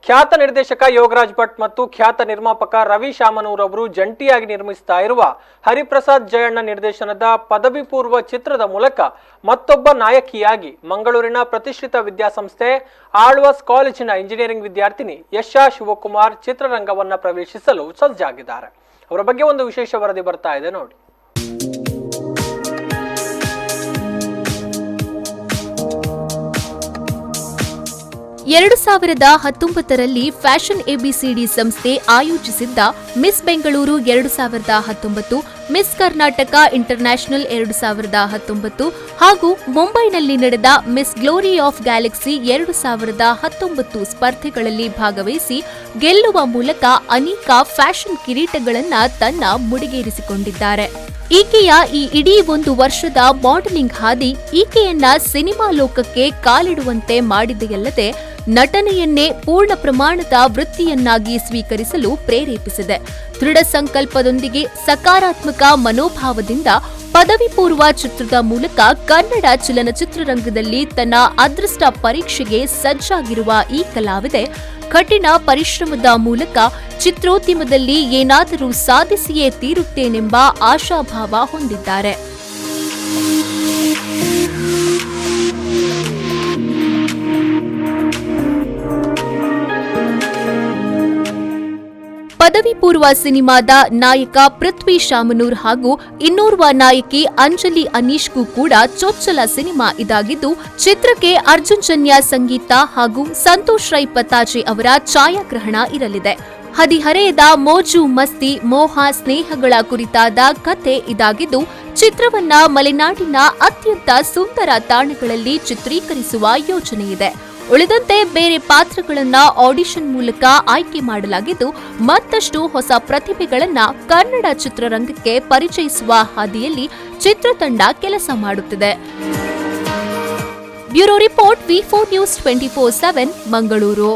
ಖ್ಯಾತ ನಿರ್ದೇಶಕ ಯೋಗರಾಜ್ ಭಟ್ ಮತ್ತು ಖ್ಯಾತ ನಿರ್ಮಾಪಕ ರವಿ ಶಾಮನೂರ್ ಅವರು ಜಂಟಿಯಾಗಿ ನಿರ್ಮಿಸುತ್ತಾ ಇರುವ ಹರಿಪ್ರಸಾದ್ ಜಯಣ್ಣ ನಿರ್ದೇಶನದ ಪದವಿ ಪೂರ್ವ ಚಿತ್ರದ ಮೂಲಕ ಮತ್ತೊಬ್ಬ ನಾಯಕಿಯಾಗಿ ಮಂಗಳೂರಿನ ಪ್ರತಿಷ್ಠಿತ ವಿದ್ಯಾಸಂಸ್ಥೆ ಆಳ್ವಾಸ್ ಕಾಲೇಜಿನ ಇಂಜಿನಿಯರಿಂಗ್ ವಿದ್ಯಾರ್ಥಿನಿ ಯಶಾ ಶಿವಕುಮಾರ್ ಚಿತ್ರರಂಗವನ್ನ ಪ್ರವೇಶಿಸಲು ಸಜ್ಜಾಗಿದ್ದಾರೆ. ಅವರ ಬಗ್ಗೆ ಒಂದು ವಿಶೇಷ ವರದಿ ಬರ್ತಾ ಇದೆ ನೋಡಿ. 2019ರಲ್ಲಿ ಫ್ಯಾಷನ್ ಎಬಿಸಿಡಿ ಸಂಸ್ಥೆ ಆಯೋಜಿಸಿದ್ದ miss Bengaluru 2019, miss Karnataka international 2019 ಹಾಗೂ ಮುಂಬೈನಲ್ಲಿ ನಡೆದ ಮಿಸ್ ಗ್ಲೋರಿ ಆಫ್ ಗ್ಯಾಲಕ್ಸಿ 2019 ಸ್ಪರ್ಧೆಗಳಲ್ಲಿ ಭಾಗವಹಿಸಿ ಗೆಲ್ಲುವ ಮೂಲಕ ಅನೇಕ ಫ್ಯಾಷನ್ ಕಿರೀಟಗಳನ್ನು ತನ್ನ ಮುಡಿಗೇರಿಸಿಕೊಂಡಿದ್ದಾರೆ. ಈಕೆಯ ಈ ಇಡೀ ಒಂದು ವರ್ಷದ ಮಾಡೆಲಿಂಗ್ ಹಾದಿ ಈಕೆಯನ್ನ ಸಿನಿಮಾ ಲೋಕಕ್ಕೆ ಕಾಲಿಡುವಂತೆ ಮಾಡಿದೆಯಲ್ಲದೆ ನಟನೆಯನ್ನೇ ಪೂರ್ಣ ಪ್ರಮಾಣದ ವೃತ್ತಿಯನ್ನಾಗಿ ಸ್ವೀಕರಿಸಲು ಪ್ರೇರೇಪಿಸಿದೆ. ದೃಢ ಸಂಕಲ್ಪದೊಂದಿಗೆ ಸಕಾರಾತ್ಮಕ ಮನೋಭಾವದಿಂದ ಪದವಿ ಪೂರ್ವ ಚಿತ್ರದ ಮೂಲಕ ಕನ್ನಡ ಚಲನಚಿತ್ರರಂಗದಲ್ಲಿ ತನ್ನ ಅದೃಷ್ಟ ಪರೀಕ್ಷೆಗೆ ಸಜ್ಜಾಗಿರುವ ಈ ಕಲಾವಿದೆ ಕಠಿಣ ಪರಿಶ್ರಮದ ಮೂಲಕ ಚಿತ್ರೋದ್ಯಮದಲ್ಲಿ ಏನಾದರೂ ಸಾಧಿಸಿಯೇ ತೀರುತ್ತೇನೆಂಬ ಆಶಾಭಾವ ಹೊಂದಿದ್ದಾರೆ. ಪದವಿ ಪೂರ್ವ ಸಿನಿಮಾದ ನಾಯಕ ಪೃಥ್ವಿ ಶಾಮನೂರ್ ಹಾಗೂ ಇನ್ನೋರ್ವ ನಾಯಕಿ ಅಂಜಲಿ ಅನೀಶ್ಗೂ ಕೂಡ ಚೊಚ್ಚಲ ಸಿನಿಮಾ ಇದಾಗಿದ್ದು, ಚಿತ್ರಕ್ಕೆ ಅರ್ಜುನ್ ಜನ್ಯ ಸಂಗೀತ ಹಾಗೂ ಸಂತೋಷ್ ರೈ ಪತಾಜೆ ಅವರ ಛಾಯಾಗ್ರಹಣ ಇರಲಿದೆ. ಹದಿಹರೆಯದ ಮೋಜು ಮಸ್ತಿ ಮೋಹ ಸ್ನೇಹಗಳ ಕುರಿತಾದ ಕಥೆ ಇದಾಗಿದ್ದು, ಚಿತ್ರವನ್ನ ಮಲೆನಾಡಿನ ಅತ್ಯಂತ ಸುಂದರ ತಾಣಗಳಲ್ಲಿ ಚಿತ್ರೀಕರಿಸುವ ಯೋಜನೆಯಿದೆ. ಉಳಿದಂತೆ ಬೇರೆ ಪಾತ್ರಗಳನ್ನ ಆಡಿಷನ್ ಮೂಲಕ ಆಯ್ಕೆ ಮಾಡಲಾಗಿದ್ದು, ಮತ್ತಷ್ಟು ಹೊಸ ಪ್ರತಿಭೆಗಳನ್ನ ಕನ್ನಡ ಚಿತ್ರರಂಗಕ್ಕೆ ಪರಿಚಯಿಸುವ ಹಾದಿಯಲ್ಲಿ ಚಿತ್ರತಂಡ ಕೆಲಸ ಮಾಡುತ್ತಿದೆ. Bureau report V4 News 24/7 Mangaluru.